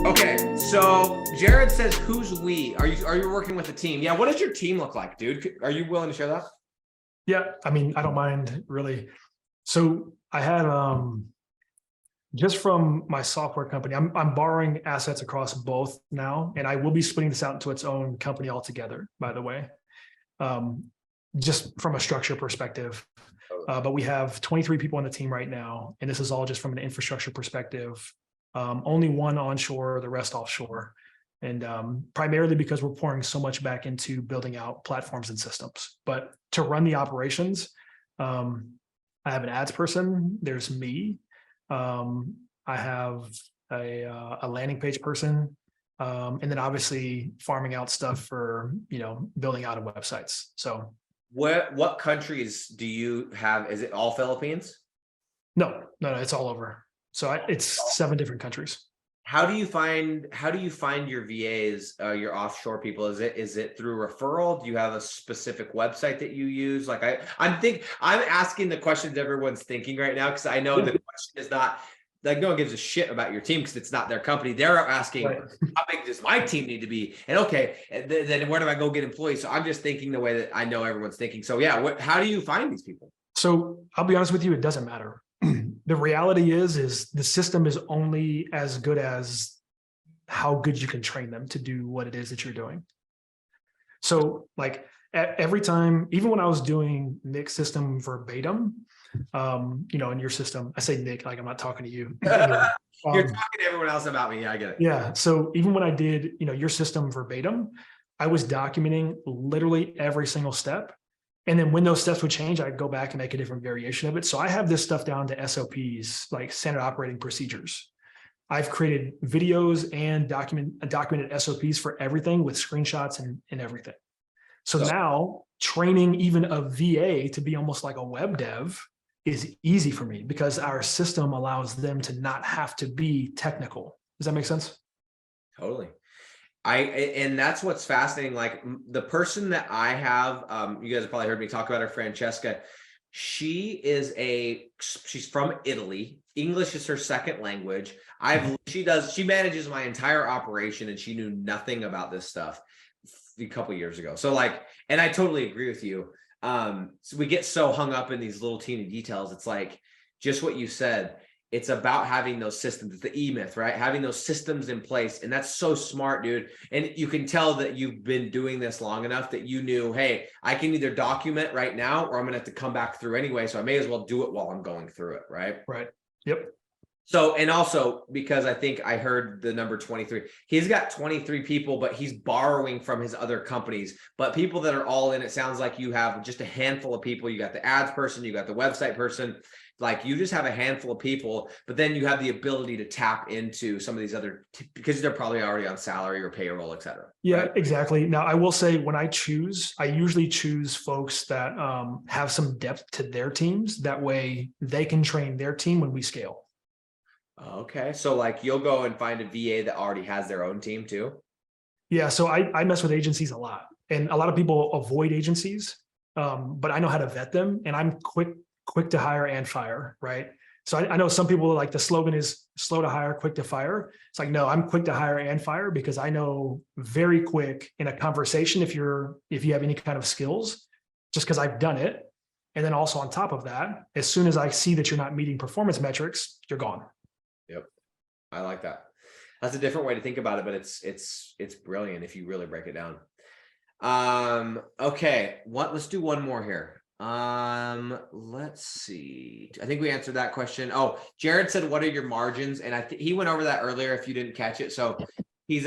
Okay, so Jared says, "Who's we?" Are you working with a team? Yeah. What does your team look like, dude? Are you willing to share that? Yeah, I mean, I don't mind really. So I had just from my software company, I'm borrowing assets across both now, and I will be splitting this out into its own company altogether, by the way. Um, just from a structure perspective. But we have 23 people on the team right now, and this is all just from an infrastructure perspective. Only one onshore, the rest offshore. And primarily because we're pouring so much back into building out platforms and systems. But to run the operations, I have an ads person, there's me. I have a landing page person, and then obviously farming out stuff for, building out of websites. So What countries do you have? Is it all Philippines? no, it's all over. So it's 7 different countries. How do you find your VAs, your offshore people? Is it through referral? Do you have a specific website that you use? Like I'm asking the questions everyone's thinking right now, because I know the question is not like no one gives a shit about your team because it's not their company. They're asking, Right. how big does my team need to be? And okay, then where do I go get employees? So I'm just thinking the way that I know everyone's thinking. So yeah, how do you find these people? So I'll be honest with you, it doesn't matter. The reality is the system is only as good as how good you can train them to do what it is that you're doing. So like every time, even when I was doing Nick's system verbatim, in your system, I say Nick, like I'm not talking to you. Anyway, You're talking to everyone else about me. Yeah, I get it. yeah. So even when I did, your system verbatim, I was documenting literally every single step. And then when those steps would change, I'd go back and make a different variation of it. So I have this stuff down to SOPs, like standard operating procedures. I've created videos and documented SOPs for everything with screenshots and everything. So now training even a VA to be almost like a web dev is easy for me because our system allows them to not have to be technical. Does that make sense? Totally. And that's what's fascinating. Like the person that I have, you guys have probably heard me talk about her, Francesca. She's from Italy. English is her second language. She manages my entire operation, and she knew nothing about this stuff a couple of years ago. So like, and I totally agree with you. So we get so hung up in these little teeny details. It's like just what you said. It's about having those systems. It's the E-Myth, right? Having those systems in place. And that's so smart, dude. And you can tell that you've been doing this long enough that you knew, hey, I can either document right now or I'm going to have to come back through anyway. So I may as well do it while I'm going through it, right? Right. Yep. So, and also because I think I heard the number 23, he's got 23 people, but he's borrowing from his other companies, but people that are all in, it sounds like you have just a handful of people. You got the ads person, you got the website person, like you just have a handful of people, but then you have the ability to tap into some of these other, because they're probably already on salary or payroll, et cetera. Yeah, right? exactly. Now I will say when I usually choose folks that have some depth to their teams. That way they can train their team when we scale. Okay. So like you'll go and find a VA that already has their own team too. Yeah. So I mess with agencies a lot, and a lot of people avoid agencies, but I know how to vet them, and I'm quick to hire and fire. Right. So I know some people like the slogan is slow to hire, quick to fire. It's like, no, I'm quick to hire and fire because I know very quick in a conversation if you have any kind of skills, just because I've done it. And then also on top of that, as soon as I see that you're not meeting performance metrics, you're gone. Yep. I like that. That's a different way to think about it, but it's brilliant if you really break it down. Okay. Let's do one more here. Let's see. I think we answered that question. Oh, Jared said, what are your margins? And he went over that earlier if you didn't catch it. So he's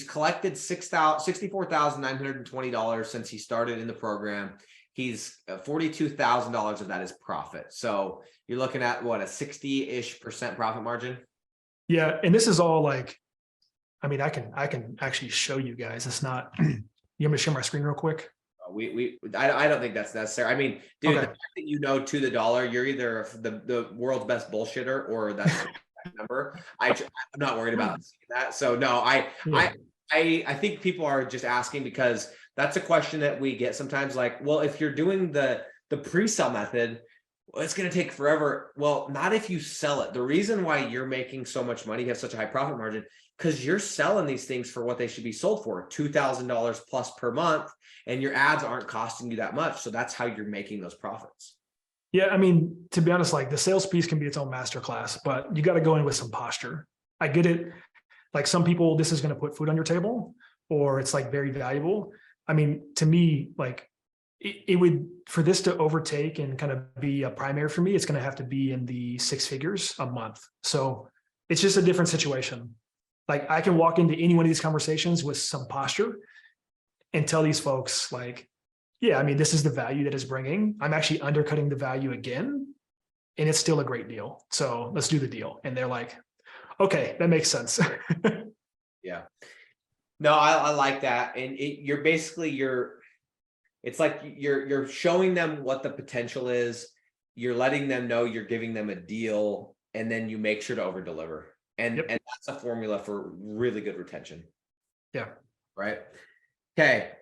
collected $64,920 since he started in the program. He's $42,000 of that is profit. So you're looking at what, a 60-ish% profit margin? Yeah. And this is all like, I mean, I can actually show you guys. It's not, you want me to share my screen real quick? I don't think that's necessary. I mean, dude, Okay. the fact that you know to the dollar, you're either the world's best bullshitter or that's the number. I'm not worried about that. So no, I think people are just asking because that's a question that we get sometimes. Like, well, if you're doing the pre-sell method, well, it's going to take forever. Well, not if you sell it. The reason why you're making so much money, you have such a high profit margin, because you're selling these things for what they should be sold for, $2,000 plus per month, and your ads aren't costing you that much. So that's how you're making those profits. Yeah, I mean, to be honest, like the sales piece can be its own masterclass, but you got to go in with some posture. I get it. Like some people, this is going to put food on your table, or it's like very valuable. I mean, to me, like it would, for this to overtake and kind of be a primary for me, it's going to have to be in the 6 figures a month. So it's just a different situation. Like I can walk into any one of these conversations with some posture and tell these folks like, yeah, I mean, this is the value that it's bringing. I'm actually undercutting the value again, and it's still a great deal. So let's do the deal. And they're like, okay, that makes sense. Yeah. No, I like that. And you're basically, it's like you're showing them what the potential is. You're letting them know you're giving them a deal, and then you make sure to over deliver. And that's a formula for really good retention. Yeah. Right. Okay.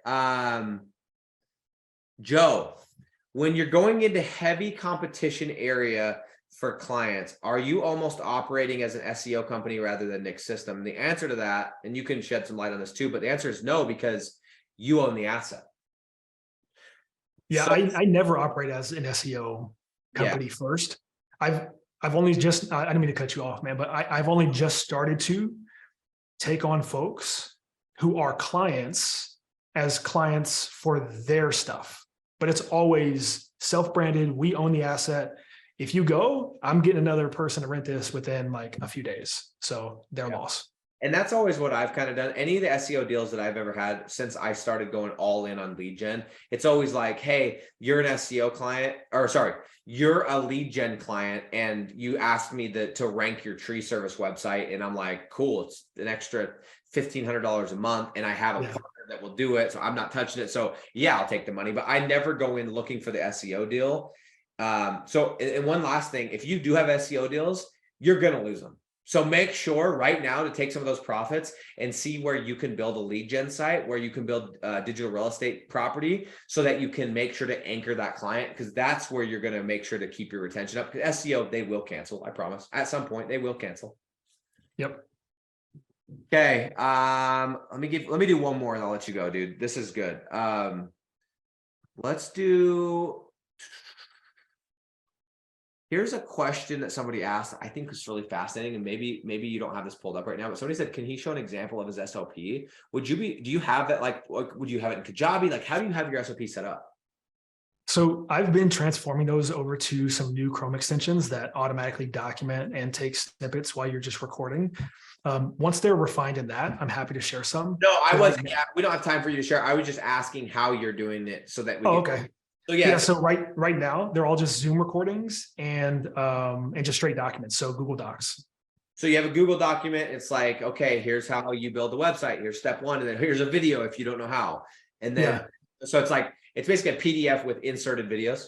Joe, when you're going into heavy competition area for clients, are you almost operating as an SEO company rather than Nick's system? The answer to that, and you can shed some light on this too, but the answer is no, because you own the asset. Yeah, So, I never operate as an SEO company first. I've only just, I don't mean to cut you off, man, but I've only just started to take on folks who are clients as clients for their stuff. But it's always self-branded. We own the asset. If you go, I'm getting another person to rent this within like a few days. So their loss. And that's always what I've kind of done. Any of the SEO deals that I've ever had since I started going all in on lead gen, it's always like, hey, you're an SEO client, or sorry, you're a lead gen client, and you asked me to rank your tree service website. And I'm like, cool, it's an extra $1,500 a month, and I have a partner that will do it. So I'm not touching it. So yeah, I'll take the money, but I never go in looking for the SEO deal. So, and one last thing, if you do have SEO deals, you're going to lose them. So make sure right now to take some of those profits and see where you can build a lead gen site, where you can build digital real estate property, so that you can make sure to anchor that client, because that's where you're going to make sure to keep your retention up. Because SEO, they will cancel. I promise. At some point, they will cancel. Yep. Okay. Let me do one more and I'll let you go, dude. This is good. Let's do. Here's a question that somebody asked. I think is really fascinating, and maybe you don't have this pulled up right now. But somebody said, "Can he show an example of his SOP?" Do you have that? Like, would you have it in Kajabi? Like, how do you have your SOP set up? So I've been transforming those over to some new Chrome extensions that automatically document and take snippets while you're just recording. Once they're refined in that, I'm happy to share some. No, I wasn't. Yeah, we don't have time for you to share. I was just asking how you're doing it so that we. Okay. So yeah. So right now they're all just Zoom recordings and just straight documents. So Google Docs. So you have a Google document. It's like, okay, here's how you build a website. Here's step 1, and then here's a video if you don't know how. And then so it's like, it's basically a PDF with inserted videos.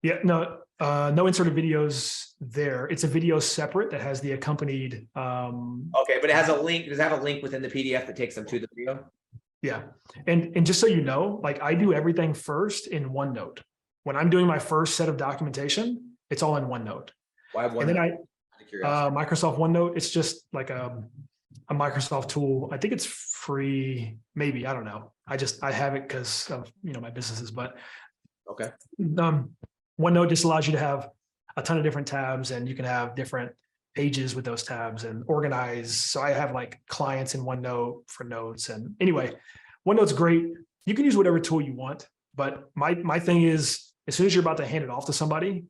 Yeah, no inserted videos there. It's a video separate that has the accompanied. Okay, but it has a link. Does it have a link within the PDF that takes them to the video? Yeah. And just so you know, like I do everything first in OneNote. When I'm doing my first set of documentation, it's all in OneNote. Why OneNote? And then Microsoft OneNote, it's just like a Microsoft tool. I think it's free, maybe, I don't know. I have it because of, my businesses, but okay. OneNote just allows you to have a ton of different tabs, and you can have different pages with those tabs and organize. So I have like clients in OneNote for notes. And anyway, OneNote's great. You can use whatever tool you want, but my thing is, as soon as you're about to hand it off to somebody,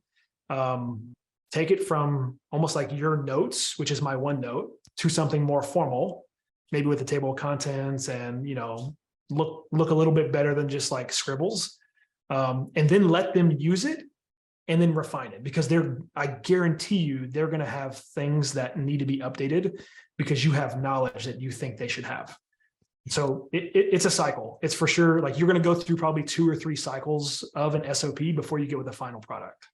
take it from almost like your notes, which is my OneNote, to something more formal, maybe with a table of contents and, look a little bit better than just like scribbles. And then let them use it and then refine it, because I guarantee you, they're going to have things that need to be updated because you have knowledge that you think they should have. So it's a cycle. It's for sure. Like you're going to go through probably 2 or 3 cycles of an SOP before you get with the final product.